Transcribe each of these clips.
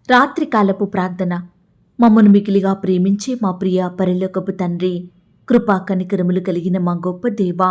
రాత్రికాలపు ప్రార్థన. మమ్మను మికిలిగా ప్రేమించే మా ప్రియ పరలోకపు తండ్రి, కృపా కనికరములు కలిగిన మా గొప్ప దేవా,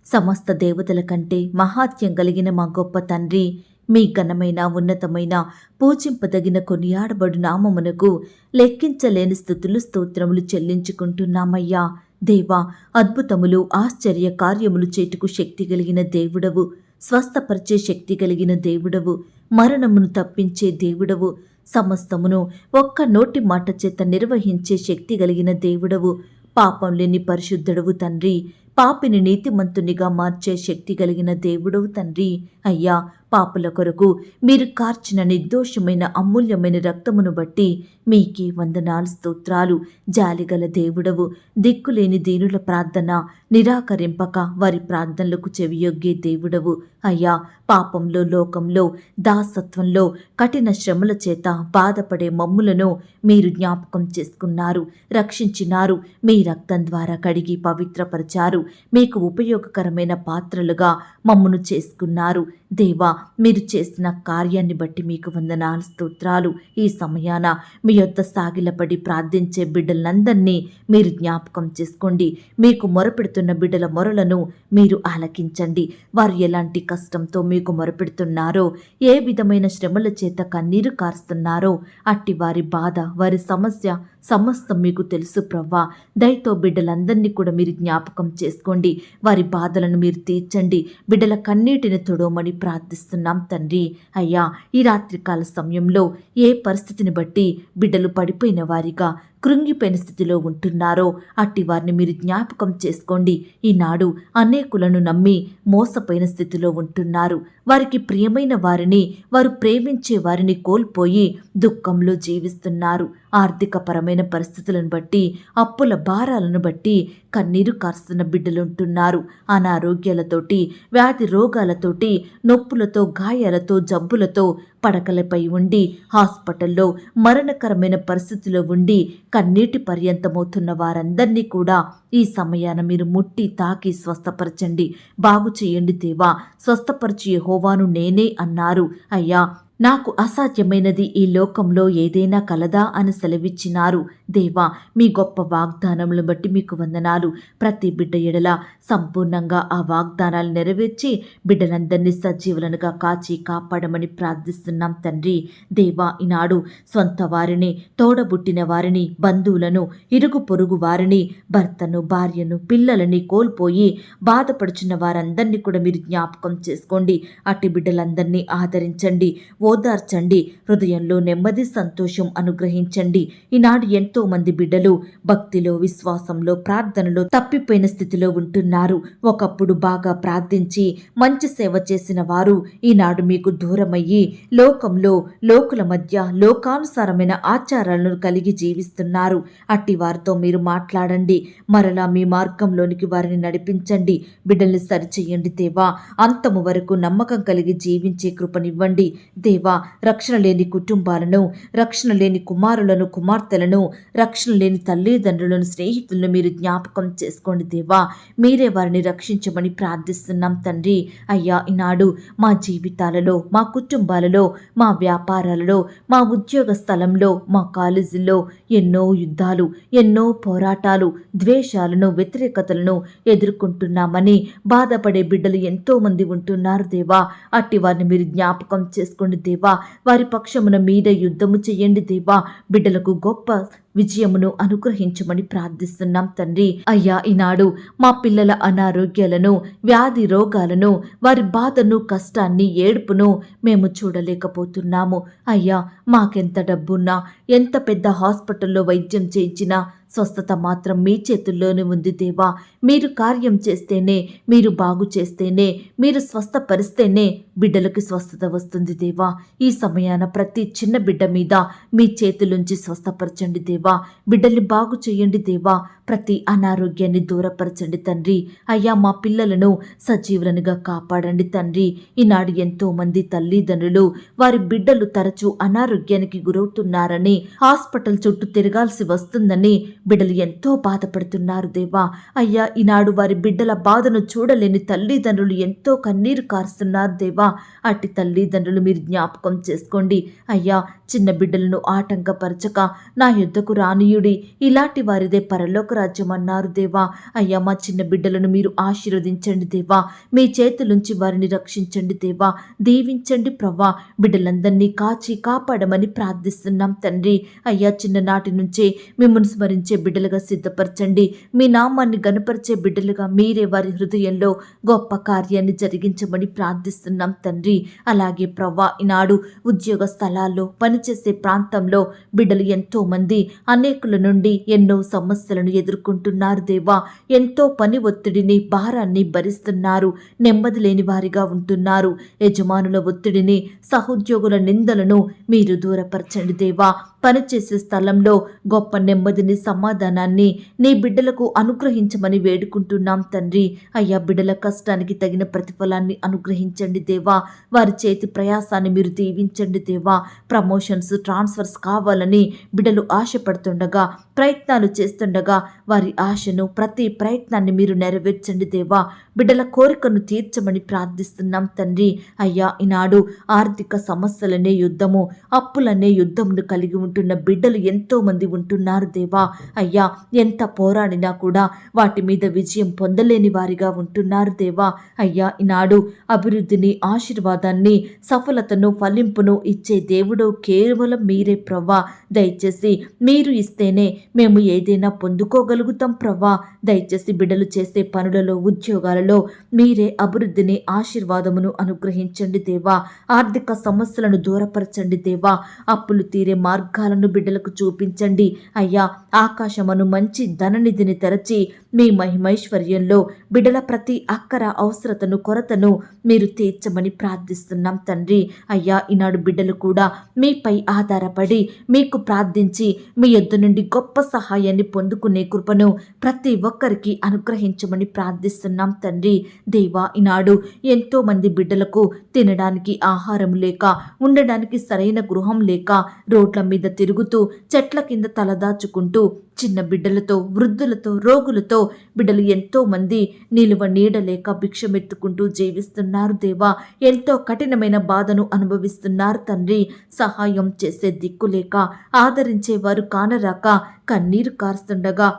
సమస్త దేవతల కంటే మహాత్యం కలిగిన మా గొప్ప తండ్రి, మీ ఘనమైన ఉన్నతమైన పూజింపదగిన కొనియాడబడు నామమునకు లెక్కించలేని స్థుతులు స్తోత్రములు చెల్లించుకుంటున్నామయ్యా. దేవా, అద్భుతములు ఆశ్చర్య కార్యములు చేటుకు శక్తి కలిగిన దేవుడవు, స్వస్థపరిచే శక్తి కలిగిన దేవుడవు, మరణమును తప్పించే దేవుడవు, సమస్తమును ఒక్క నోటి మాట చేత నిర్వహించే శక్తి కలిగిన దేవుడవు, పాపం లేని పరిశుద్ధుడవు తండ్రి, పాపిని నీతిమంతునిగా మార్చే శక్తి కలిగిన దేవుడవు తండ్రి. అయ్యా, పాపుల కొరకు మీరు కార్చిన నిర్దోషమైన అమూల్యమైన రక్తమును బట్టి మీకే వందనాలు స్తోత్రాలు. జాలిగల దేవుడవు, దిక్కులేని దీనుల ప్రార్థన నిరాకరింపక వారి ప్రార్థనలకు చెవియొగ్గే దేవుడవు. అయ్యా, పాపంలో, లోకంలో, దాసత్వంలో, కఠిన శ్రమల చేత బాధపడే మమ్ములను మీరు జ్ఞాపకం చేసుకున్నారు, రక్షించినారు. మీ రక్తం ద్వారా కడిగి పవిత్రపరిచారు. మీకు ఉపయోగకరమైన పాత్రలుగా మమ్మును చేసుకున్నారు. దేవా, మీరు చేసిన కార్యాన్ని బట్టి మీకు వందనాలు స్తోత్రాలు. ఈ సమయాన మీ యొద్ద సాగిలపడి ప్రార్థించే బిడ్డలందరినీ మీరు జ్ఞాపకం చేసుకోండి. మీకు మొరపెడుతున్న బిడ్డల మొరలను మీరు ఆలకించండి. వారు ఎలాంటి కష్టంతో మీకు మొరపెడుతున్నారో, ఏ విధమైన శ్రమల చేత కన్నీరు కారుస్తున్నారో, అట్టి వారి బాధ, వారి సమస్య సమస్తం మీకు తెలుసు ప్రవ్వా. దయతో బిడ్డలందరినీ కూడా మీరు జ్ఞాపకం చేసుకోండి. వారి బాధలను మీరు తీర్చండి. బిడ్డల కన్నీటిని తొడవమని ప్రార్థిస్తున్నాం తండ్రి. అయ్యా, ఈ రాత్రికాల సమయంలో ఏ పరిస్థితిని బట్టి బిడ్డలు పడిపోయిన వారిగా, కృంగిపోయిన స్థితిలో ఉంటున్నారో అట్టి వారిని మీరు జ్ఞాపకం చేసుకోండి. ఈనాడు అనేకులను నమ్మి మోసపోయిన స్థితిలో ఉంటున్నారు. వారికి ప్రియమైన వారిని, వారు ప్రేమించే వారిని కోల్పోయి దుఃఖంలో జీవిస్తున్నారు. ఆర్థికపరమైన పరిస్థితులను బట్టి, అప్పుల భారాలను బట్టి కన్నీరు కారుస్తున్న బిడ్డలుంటున్నారు. అనారోగ్యాలతోటి, వ్యాధి రోగాలతోటి, నొప్పులతో, గాయాలతో, జబ్బులతో పడకలపై ఉండి, హాస్పిటల్లో మరణకరమైన పరిస్థితిలో ఉండి కన్నీటి పర్యంతమవుతున్న వారందరినీ కూడా ఈ సమయాన మీరు ముట్టి తాకి స్వస్థపరచండి, బాగు చేయండి దేవా. స్వస్థపరిచి యెహోవాను నేనే అన్నారు. అయ్యా, నాకు అసాధ్యమైనది ఈ లోకంలో ఏదైనా కలదా అని సెలవిచ్చినారు. దేవా, మీ గొప్ప వాగ్దానములను బట్టి మీకు వందనాలు. ప్రతి బిడ్డ ఎడల సంపూర్ణంగా ఆ వాగ్దానాలు నెరవేర్చి బిడ్డలందరినీ సజీవులనుగా కాచి కాపాడమని ప్రార్థిస్తున్నాం తండ్రి. దేవా, ఈనాడు సొంత వారిని, తోడబుట్టిన వారిని, బంధువులను, ఇరుగు పొరుగు వారిని, భర్తను, భార్యను, పిల్లలని కోల్పోయి బాధపడుచున్న వారందరినీ కూడా మీరు జ్ఞాపకం చేసుకోండి. అట్టి బిడ్డలందరినీ ఆదరించండి, ఓదార్చండి, హృదయంలో నెమ్మది, సంతోషం అనుగ్రహించండి. ఈనాడు ఎంతో మంది బిడ్డలు భక్తిలో, విశ్వాసంలో, ప్రార్థనలో తప్పిపోయిన స్థితిలో ఉంటున్నారు. ఒకప్పుడు బాగా ప్రార్థించి మంచి సేవ చేసిన వారు ఈనాడు మీకు దూరమయ్యి లోకంలో, లోకుల మధ్య లోకానుసారమైన ఆచారాలను కలిగి జీవిస్తున్నారు. అట్టి వారితో మీరు మాట్లాడండి. మరలా మీ మార్గంలోనికి వారిని నడిపించండి. బిడ్డల్ని సరిచేయండి దేవా. అంతము వరకు నమ్మకం కలిగి జీవించే కృపనివ్వండి దేవా. రక్షణ లేని కుటుంబాలను, రక్షణ లేని కుమారులను, కుమార్తెలను, రక్షణ లేని తల్లిదండ్రులను, స్నేహితులను మీరు జ్ఞాపకం చేసుకోండి దేవా. మీరే వారిని రక్షించమని ప్రార్థిస్తున్నాం తండ్రి. అయ్యా, ఈనాడు మా జీవితాలలో, మా కుటుంబాలలో, మా వ్యాపారాలలో, మా ఉద్యోగ స్థలంలో, మా కాలేజీల్లో ఎన్నో యుద్ధాలు, ఎన్నో పోరాటాలు, ద్వేషాలను, వ్యతిరేకతలను ఎదుర్కొంటున్నామని బాధపడే బిడ్డలు ఎంతో మంది ఉంటున్నారు దేవా. అట్టి వారిని మీరు జ్ఞాపకం చేసుకోండి దేవా. వారి పక్షమున మీద యుద్ధము చెయ్యండి దేవా. బిడ్డలకు గొప్ప విజయమును అనుగ్రహించమని ప్రార్థిస్తున్నాం తండ్రి. అయ్యా, ఈనాడు మా పిల్లల అనారోగ్యాలను, వ్యాధి రోగాలను, వారి బాధను, కష్టాన్ని, ఏడుపును మేము చూడలేకపోతున్నాము. అయ్యా, మాకెంత డబ్బున్నా, ఎంత పెద్ద హాస్పిటల్లో వైద్యం చేయించినా స్వస్థత మాత్రం మీ చేతుల్లోనే ఉంది దేవా. మీరు కార్యం చేస్తేనే, మీరు బాగు చేస్తేనే, మీరు స్వస్థపరిస్తేనే బిడ్డలకు స్వస్థత వస్తుంది దేవా. ఈ సమయాన ప్రతి చిన్న బిడ్డ మీద మీ చేతులుంచి స్వస్థపరచండి దేవా. బిడ్డల్ని బాగు చేయండి దేవా. ప్రతి అనారోగ్యాన్ని దూరపరచండి తండ్రి. అయ్యా, మా పిల్లలను సజీవులనుగా కాపాడండి తండ్రి. ఈనాడు ఎంతో మంది తల్లిదండ్రులు వారి బిడ్డలు తరచూ అనారోగ్యానికి గురవుతున్నారని, హాస్పిటల్ చుట్టూ తిరగాల్సి వస్తుందని బిడ్డలు ఎంతో బాధపడుతున్నారు దేవా. అయ్యా, ఈనాడు వారి బిడ్డల బాధను చూడలేని తల్లిదండ్రులు ఎంతో కన్నీరు కారుస్తున్నారు దేవా. అట్టి తల్లిదండ్రులు మీరు జ్ఞాపకం చేసుకోండి అయ్యా. చిన్న బిడ్డలను ఆటంకపరచక నా యుద్ధకు రానియుడి, ఇలాంటి వారిదే పరలోక రాజ్యం అన్నారు దేవా. అయ్యా, మా చిన్న బిడ్డలను మీరు ఆశీర్వదించండి దేవా. మీ చేతులుంచి వారిని రక్షించండి దేవా. దీవించండి ప్రవ్వా. బిడ్డలందరినీ కాచి కాపాడమని ప్రార్థిస్తున్నాం తండ్రి. అయ్యా, చిన్ననాటి నుంచే మిమ్మల్ని స్మరించే బిడ్డలుగా సిద్ధపరచండి. మీ నామాన్ని గనపరిచే బిడ్డలుగా మీరే వారి హృదయంలో గొప్ప కార్యాన్ని జరిగించమని ప్రార్థిస్తున్నాం తండ్రి. అలాగే ప్రవ్వా, ఈనాడు ఉద్యోగ స్థలాల్లో పనిచేసే ప్రాంతంలో బిడ్డలు ఎంతో మంది అనేకుల నుండి ఎన్నో సమస్యలను ఎదుర్కొంటున్నారు దేవా. ఎంతో పని ఒత్తిడిని, భారాన్ని భరిస్తున్నారు. నెమ్మది లేని వారిగా ఉంటున్నారు. యజమానుల ఒత్తిడిని, సహోద్యోగుల నిందలను మీరు దూరపరచండి దేవా. పనిచేసే స్థలంలో గొప్ప నెమ్మదిని, సమాధానాన్ని నీ బిడ్డలకు అనుగ్రహించమని వేడుకుంటున్నాం తండ్రి. అయ్యా, బిడ్డల కష్టానికి తగిన ప్రతిఫలాన్ని అనుగ్రహించండి దేవా. వారి చేతి ప్రయాసాన్ని మీరు దీవించండి దేవా. ప్రమోషన్స్, ట్రాన్స్ఫర్స్ కావాలని బిడ్డలు ఆశపడుతుండగా, ప్రయత్నాలు చేస్తుండగా వారి ఆశను, ప్రతి ప్రయత్నాన్ని మీరు నెరవేర్చండి దేవా. బిడ్డల కోరికను తీర్చమని ప్రార్థిస్తున్నాం తండ్రి. అయ్యా, ఈనాడు ఆర్థిక సమస్యలనే యుద్ధము, అప్పులనే యుద్ధమును కలిగి ఉంటున్న బిడ్డలు ఎంతో మంది ఉంటున్నారు దేవా. అయ్యా, ఎంత పోరాడినా కూడా వాటి మీద విజయం పొందలేని వారిగా ఉంటున్నారు దేవా. అయ్యా, ఈనాడు అభివృద్ధిని, ఆశీర్వాదాన్ని, సఫలతను, ఫలింపును ఇచ్చే దేవుడు కేవలం మీరే ప్రవ్వా. దయచేసి మీరు ఇస్తేనే మేము ఏదైనా పొందుకోగలుగుతాం ప్రవ్వా. దయచేసి బిడ్డలు చేసే పనులలో, ఉద్యోగాలలో మీరే అభివృద్ధిని, ఆశీర్వాదమును అనుగ్రహించండి దేవా. ఆర్థిక సమస్యలను దూరపరచండి దేవా. అప్పులు తీరే మార్గాలను బిడ్డలకు చూపించండి అయ్యా. ఆకాశమును మంచి ధననిధిని తెరచి మీ మహిమైశ్వర్యంలో బిడ్డల ప్రతి అక్కర, అవసరతను, కొరతను మీరు తీర్చమని ప్రార్థిస్తున్నాం తండ్రి. అయ్యా, ఈనాడు బిడ్డలు కూడా మీపై ఆధారపడి మీకు ప్రార్థించి మీ యొద్ద నుండి గొప్ప సహాయాన్ని పొందుకునే కృపను ప్రతి ఒక్కరికి అనుగ్రహించమని ప్రార్థిస్తున్నాం తండ్రి. దేవా, ఈనాడు ఎంతో మంది బిడ్డలకు తినడానికి ఆహారం లేక, ఉండడానికి సరైన గృహం లేక, రోడ్ల మీద తిరుగుతూ, చెట్ల కింద తలదాచుకుంటూ, చిన్న బిడ్డలతో, వృద్ధులతో, రోగులతో బిడ్డలు ఎంతో మంది నిలువ నీడలేక భిక్షమెత్తుకుంటూ జీవిస్తున్నారు దేవా. ఎంతో కఠినమైన బాధను అనుభవిస్తున్నారు తండ్రి. సహాయం చేసే దిక్కులేక, ఆదరించేవారు కానరాక కన్నీరు కారుస్తుండగా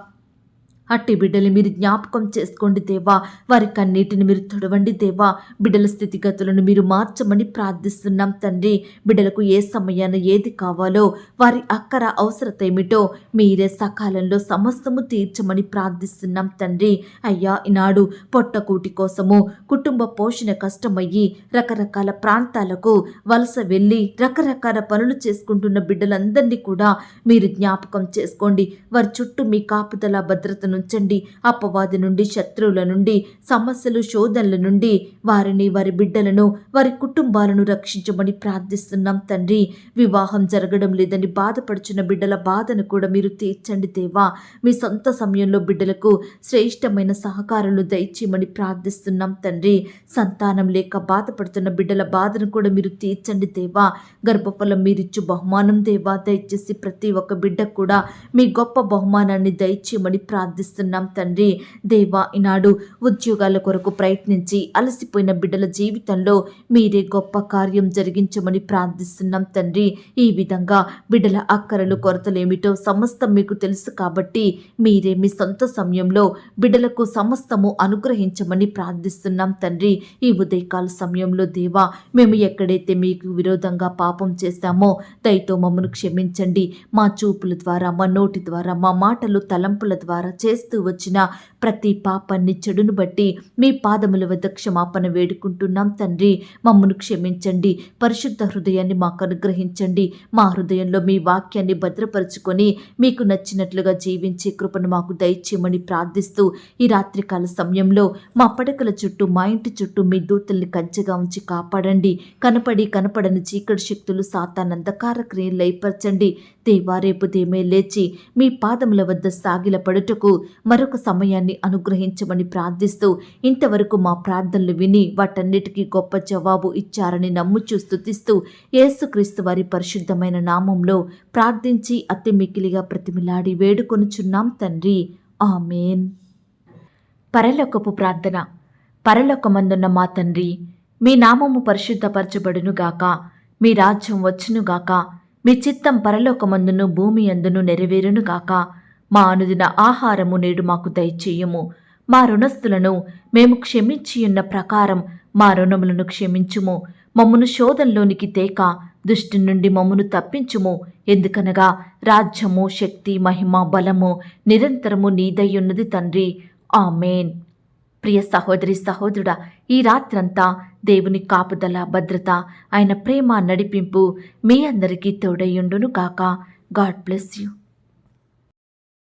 అట్టి బిడ్డలు మీరు జ్ఞాపకం చేసుకోండి దేవా. వారి కన్నీటిని మీరు తొడవండి దేవా. బిడ్డల స్థితిగతులను మీరు మార్చమని ప్రార్థిస్తున్నాం తండ్రి. బిడ్డలకు ఏ సమయాన ఏది కావాలో, వారి అక్కర, అవసరత ఏమిటో మీరే సకాలంలో సమస్తము తీర్చమని ప్రార్థిస్తున్నాం తండ్రి. అయ్యా, ఈనాడు పొట్టకూటి కోసము, కుటుంబ పోషణ కష్టమయ్యి రకరకాల ప్రాంతాలకు వలస వెళ్ళి రకరకాల పనులు చేసుకుంటున్న బిడ్డలందరినీ కూడా మీరు జ్ఞాపకం చేసుకోండి. వారి చుట్టూ మీ కాపుదల, భద్రతను ఉంచండి. అపవాది నుండి, శత్రువుల నుండి, సమస్యలు, శోధనల నుండి వారిని, వారి బిడ్డలను, వారి కుటుంబాలను రక్షించమని ప్రార్థిస్తున్నాం తండ్రి. వివాహం జరగడం లేదని బాధపడుచున్న బిడ్డల బాధను కూడా మీరు తీర్చండి దేవా. మీ సొంత సమయంలో బిడ్డలకు శ్రేష్టమైన సహకారాలు దయచేయమని ప్రార్థిస్తున్నాం తండ్రి. సంతానం లేక బాధపడుతున్న బిడ్డల బాధను కూడా మీరు తీర్చండి దేవా. గర్భఫలం మీరిచ్చు బహుమానం దేవా. దయచేసి ప్రతి ఒక్క బిడ్డకు కూడా మీ గొప్ప బహుమానాన్ని దయచేయమని ప్రార్థిస్తున్నాం తండ్రి. దేవా, ఈనాడు ఉద్యోగాల కొరకు ప్రయత్నించి అలసిపోయిన బిడ్డల జీవితంలో మీరే గొప్ప కార్యం జరిగించమని ప్రార్థిస్తున్నాం తండ్రి. ఈ విధంగా బిడ్డల అక్కరలు, కొరతలేమిటో సమస్తం మీకు తెలుసు కాబట్టి మీరే మీ సొంత సమయంలో బిడ్డలకు సమస్తము అనుగ్రహించమని ప్రార్థిస్తున్నాం తండ్రి. ఈ ఉదయకాల సమయంలో దేవా, మేము ఎక్కడైతే మీకు విరోధంగా పాపం చేశామో దయతో మమ్మను క్షమించండి. మా చూపుల ద్వారా, మా నోటి ద్వారా, మా మాటలు, తలంపుల ద్వారా చేస్తూ వచ్చిన ప్రతి పాపాన్ని, చెడును బట్టి మీ పాదముల వద్ద క్షమాపణ వేడుకుంటున్నాం తండ్రి. మమ్మను క్షమించండి. పరిశుద్ధ హృదయాన్ని మాకు అనుగ్రహించండి. మా హృదయంలో మీ వాక్యాన్ని భద్రపరుచుకొని మీకు నచ్చినట్లుగా జీవించే కృపను మాకు దయచేయమని ప్రార్థిస్తూ ఈ రాత్రికాల సమయంలో మా పడకల చుట్టూ, మా ఇంటి చుట్టూ మీ దూతల్ని కంచెగా ఉంచి కాపాడండి. కనపడి కనపడని చీకటి శక్తులు, సాతాను అంధకార క్రియలు లయపరచండి దేవా. రేపు దేమే లేచి మీ పాదముల వద్ద సాగిల పడుటకు మరొక సమయాన్ని దీవెనల్ని అనుగ్రహించమని ప్రార్థిస్తూ ఇంతవరకు మా ప్రార్థనలు విని వాటన్నిటికీ గొప్ప జవాబు ఇచ్చారని నమ్ముచూ స్తుతిస్తూ యేసుక్రీస్తు వారి పరిశుద్ధమైన నామంలో ప్రార్థించి అతి మికిలిగా ప్రతిమిలాడి వేడుకొనుచున్నాం తండ్రి, ఆమేన్. పరలోకపు ప్రార్థన. పరలోకమందున్న మా తండ్రి, మీ నామము పరిశుద్ధపరచబడునుగాక, మీ రాజ్యం వచ్చునుగాక, మీ చిత్తం పరలోకమందును భూమి అందును నెరవేరునుగాక. మా అనుదిన ఆహారము నేడు మాకు దయచేయుము. మా రుణస్థులను మేము క్షమించియున్న ప్రకారం మా రుణములను క్షమించుము. మమ్మును శోధంలోనికి తేక దుష్టు నుండి మమ్మును తప్పించుము. ఎందుకనగా రాజ్యము, శక్తి, మహిమ, బలము నిరంతరము నీదయ్యున్నది తండ్రి, ఆమేన్. ప్రియ సహోదరి సహోదరుడా, ఈ రాత్రంతా దేవుని కాపుదల, భద్రత, ఆయన ప్రేమ, నడిపింపు మీ అందరికీ తోడయ్యుండును గాక. God bless you.